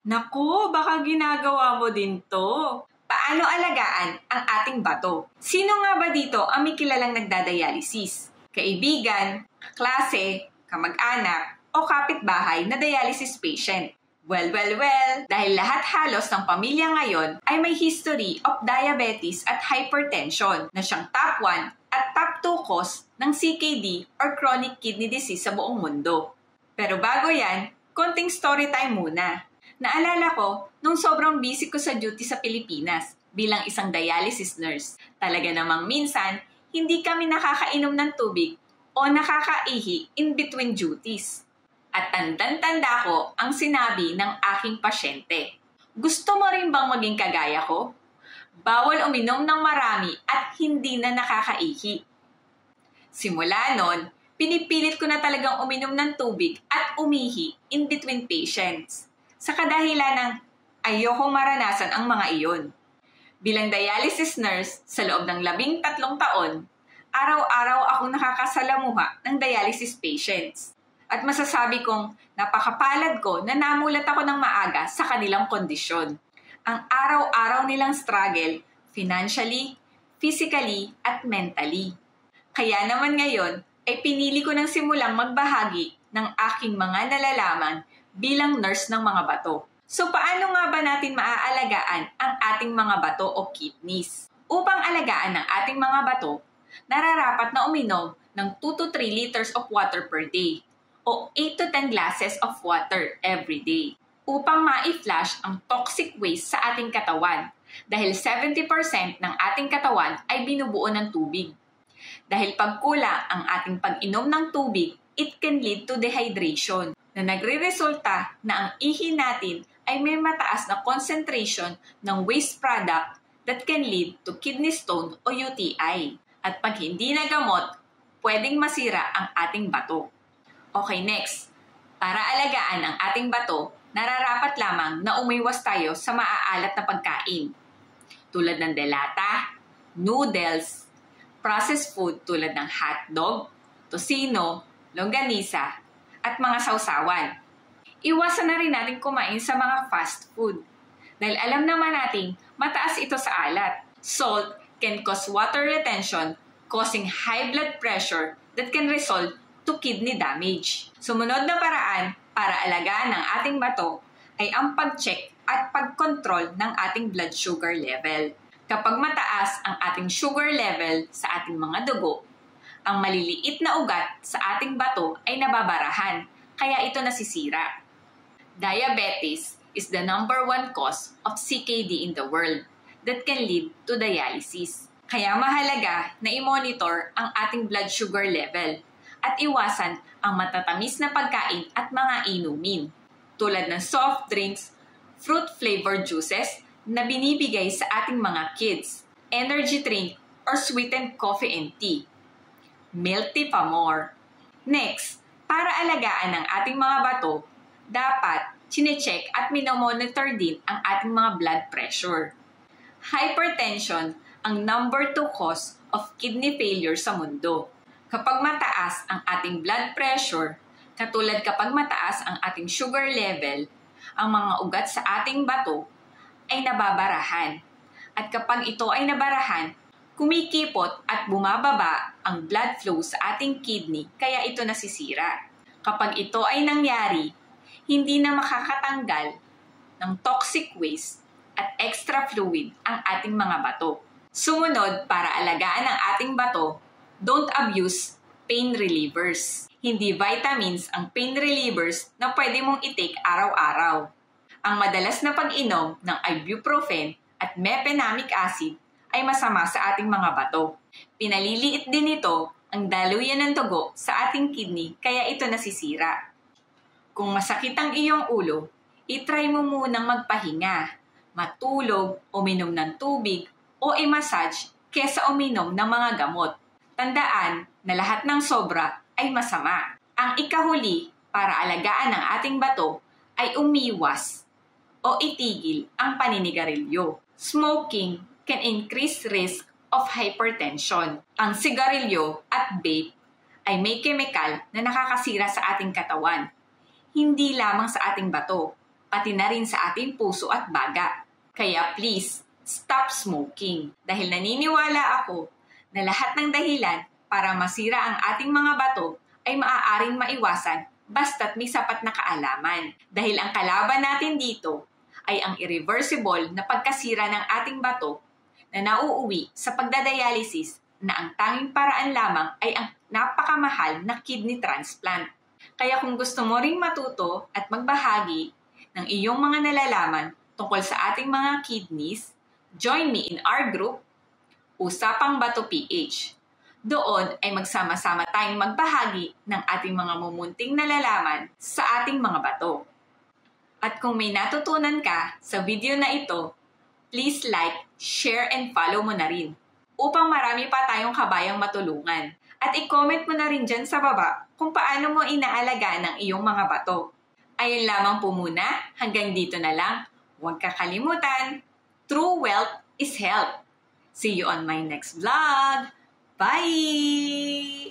Naku, baka ginagawa mo din to. Paano alagaan ang ating bato? Sino nga ba dito ang may kilalang nagdadialysis? Kaibigan, klase, kamag-anak, o kapitbahay na dialysis patient? Well, dahil lahat halos ng pamilya ngayon ay may history of diabetes at hypertension na siyang top 1 at top 2 cause ng CKD or chronic kidney disease sa buong mundo. Pero bago yan, konting story time muna. Naalala ko, nung sobrang busy ko sa duty sa Pilipinas bilang isang dialysis nurse, talaga namang minsan, hindi kami nakakainom ng tubig o nakakaihi in between duties. At tandang-tanda ko ang sinabi ng aking pasyente. Gusto mo rin bang maging kagaya ko? Bawal uminom ng marami at hindi na nakakaihi. Simula nun, pinipilit ko na talagang uminom ng tubig at umihi in between patients. Sa kadahilan ng ayokong maranasan ang mga iyon. Bilang dialysis nurse sa loob ng 13 taon, araw-araw akong nakakasalamuha ng dialysis patients. At masasabi kong napakapalad ko na namulat ako ng maaga sa kanilang kondisyon. Ang araw-araw nilang struggle, financially, physically, at mentally. Kaya naman ngayon ay pinili ko ng simulang magbahagi ng aking mga nalalaman bilang nurse ng mga bato. So paano nga ba natin maaalagaan ang ating mga bato o kidneys? Upang alagaan ang ating mga bato, nararapat na uminom ng 2 to 3 liters of water per day o 8 to 10 glasses of water every day upang ma-flush ang toxic waste sa ating katawan dahil 70% ng ating katawan ay binubuo ng tubig. Dahil pagkulang ang ating pag-inom ng tubig, it can lead to dehydration na nagre-resulta na ang ihi natin ay may mataas na concentration ng waste product that can lead to kidney stone o UTI. At pag hindi nagamot, pwedeng masira ang ating bato. Okay, next. Para alagaan ang ating bato, nararapat lamang na umiwas tayo sa maaalat na pagkain. Tulad ng delata, noodles, processed food tulad ng hotdog, tocino, longganisa, at mga sausawan. Iwasan na rin natin kumain sa mga fast food. Dahil alam naman natin, mataas ito sa alat. Salt can cause water retention, causing high blood pressure that can result to kidney damage. Sumunod na paraan para alagaan ang ating bato ay ang pag-check at pag-control ng ating blood sugar level. Kapag mataas ang ating sugar level sa ating mga dugo, ang maliliit na ugat sa ating bato ay nababarahan, kaya ito nasisira. Diabetes is the number 1 cause of CKD in the world that can lead to dialysis. Kaya mahalaga na i-monitor ang ating blood sugar level at iwasan ang matatamis na pagkain at mga inumin tulad ng soft drinks, fruit-flavored juices na binibigay sa ating mga kids, energy drink, or sweetened coffee and tea. Milk tea pa more. Next, para alagaan ang ating mga bato, dapat chine-check at minomonitor din ang ating mga blood pressure. Hypertension ang number 2 cause of kidney failure sa mundo. Kapag mataas ang ating blood pressure, katulad kapag mataas ang ating sugar level, ang mga ugat sa ating bato ay nababarahan. At kapag ito ay nabarahan, kumikipot at bumababa ang blood flow sa ating kidney kaya ito nasisira. Kapag ito ay nangyari, hindi na makakatanggal ng toxic waste at extra fluid ang ating mga bato. Sumunod, para alagaan ang ating bato, don't abuse pain relievers. Hindi vitamins ang pain relievers na pwede mong i-take araw-araw. Ang madalas na pag-inom ng ibuprofen at mefenamic acid ay masama sa ating mga bato. Pinaliliit din ito ang daluyan ng dugo sa ating kidney kaya ito nasisira. Kung masakit ang iyong ulo, itry mo munang magpahinga, matulog, uminom ng tubig, o i-massage kesa uminom ng mga gamot. Tandaan na lahat ng sobra ay masama. Ang ikahuli para alagaan ang ating bato ay umiwas o itigil ang paninigarilyo. Smoking can increase risk of hypertension. Ang sigarilyo at vape ay may chemical na nakakasira sa ating katawan. Hindi lamang sa ating bato, pati na rin sa ating puso at baga. Kaya please, stop smoking. Dahil naniniwala ako na lahat ng dahilan para masira ang ating mga bato ay maaaring maiwasan basta't may sapat na kaalaman. Dahil ang kalaban natin dito ay ang irreversible na pagkasira ng ating bato na nauuwi sa pagdadialysis na ang tanging paraan lamang ay ang napakamahal na kidney transplant. Kaya kung gusto mo ring matuto at magbahagi ng iyong mga nalalaman tungkol sa ating mga kidneys, join me in our group, Usapang Bato PH. Doon ay magsama-sama tayong magbahagi ng ating mga mumunting nalalaman sa ating mga bato. At kung may natutunan ka sa video na ito, please like, share, and follow mo na rin upang marami pa tayong kabayang matulungan. At i-comment mo na rin dyan sa baba kung paano mo inaalagaan ang iyong mga bato. Ayun lamang po muna, hanggang dito na lang. Huwag kakalimutan, true wealth is health. See you on my next vlog. Bye!